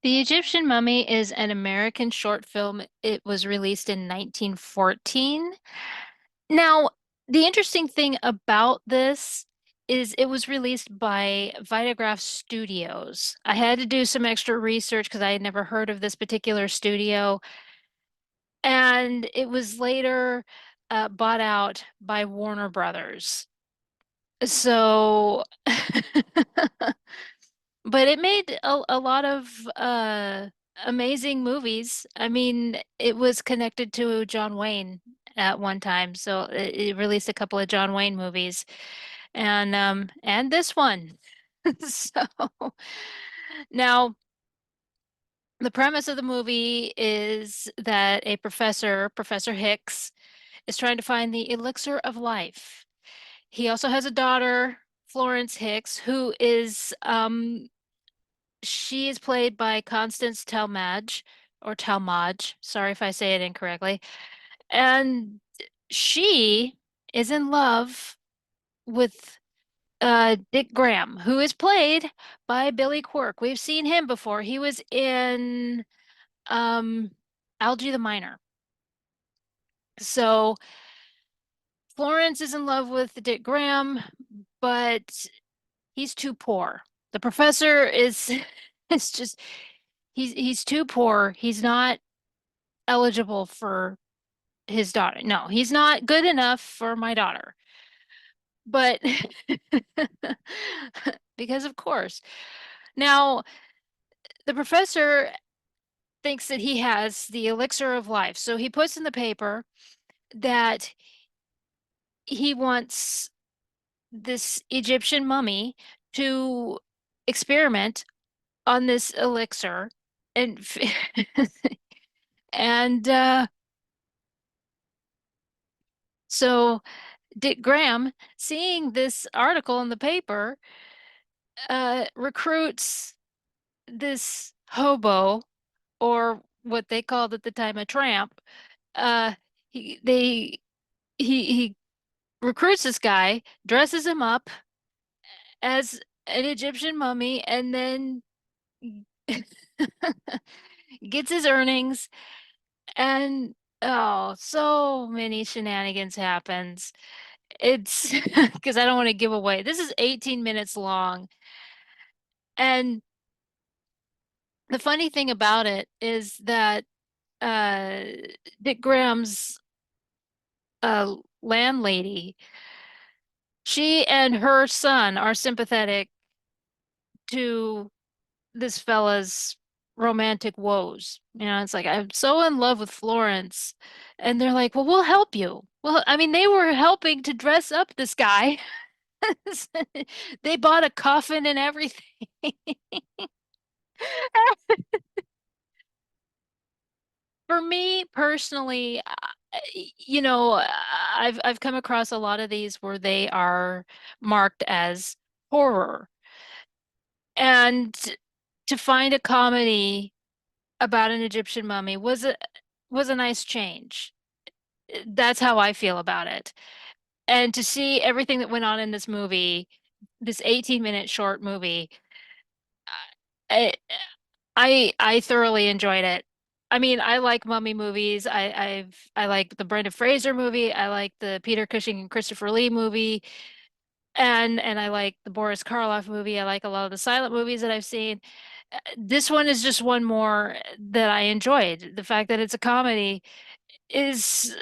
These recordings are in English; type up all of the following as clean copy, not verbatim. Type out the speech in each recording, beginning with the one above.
The Egyptian Mummy is an American short film. It was released in 1914. Now, the interesting thing about this is it was released by Vitagraph Studios. I had to do some extra research because I had never heard of this particular studio, and it was later bought out by Warner Brothers. So, but it made a lot of amazing movies. I mean, it was connected to John Wayne at one time, so it released a couple of John Wayne movies, and this one. So now the premise of the movie is that a professor, Professor Hicks, is trying to find the elixir of life. He also has a daughter, Florence Hicks, who is she is played by Constance Talmadge or Talmadge. Sorry if I say it incorrectly. And she is in love with Dick Graham, who is played by Billy Quirk. We've seen him before. He was in um Algie the Miner. So Florence is in love with Dick Graham, but he's too poor. The professor is it's just he's too poor. He's not eligible for his daughter. No, he's not good enough for my daughter. But because of course. Now, the professor thinks that he has the elixir of life. So he puts in the paper that he wants this Egyptian mummy to experiment on this elixir and and so Dick Graham, seeing this article in the paper, recruits this hobo, or what they called at the time a tramp. Uh, he they he recruits this guy, dresses him up as an Egyptian mummy, and then gets his earnings. And oh, so many shenanigans happens. It's because I don't want to give away. This is 18 minutes long. And the funny thing about it is that uh Dick Graham's landlady, she and her son are sympathetic to this fella's romantic woes. You know, it's like, I'm so in love with Florence. And they're like, well, we'll help you. Well, I mean, they were helping to dress up this guy. They bought a coffin and everything. For me personally, you know, I've come across a lot of these where they are marked as horror. And to find a comedy about an Egyptian mummy was a nice change. That's how I feel about it. And to see everything that went on in this movie, this 18-minute short movie, I, I thoroughly enjoyed it. I mean, I like mummy movies. I like the Brenda Fraser movie. I like the Peter Cushing and Christopher Lee movie. And I like the Boris Karloff movie. I like a lot of the silent movies that I've seen. This one is just one more that I enjoyed. The fact that it's a comedy is,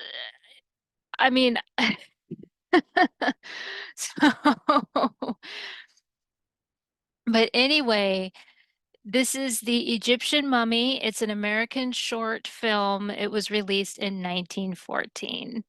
I mean, so, but anyway, this is The Egyptian Mummy. It's an American short film. It was released in 1914.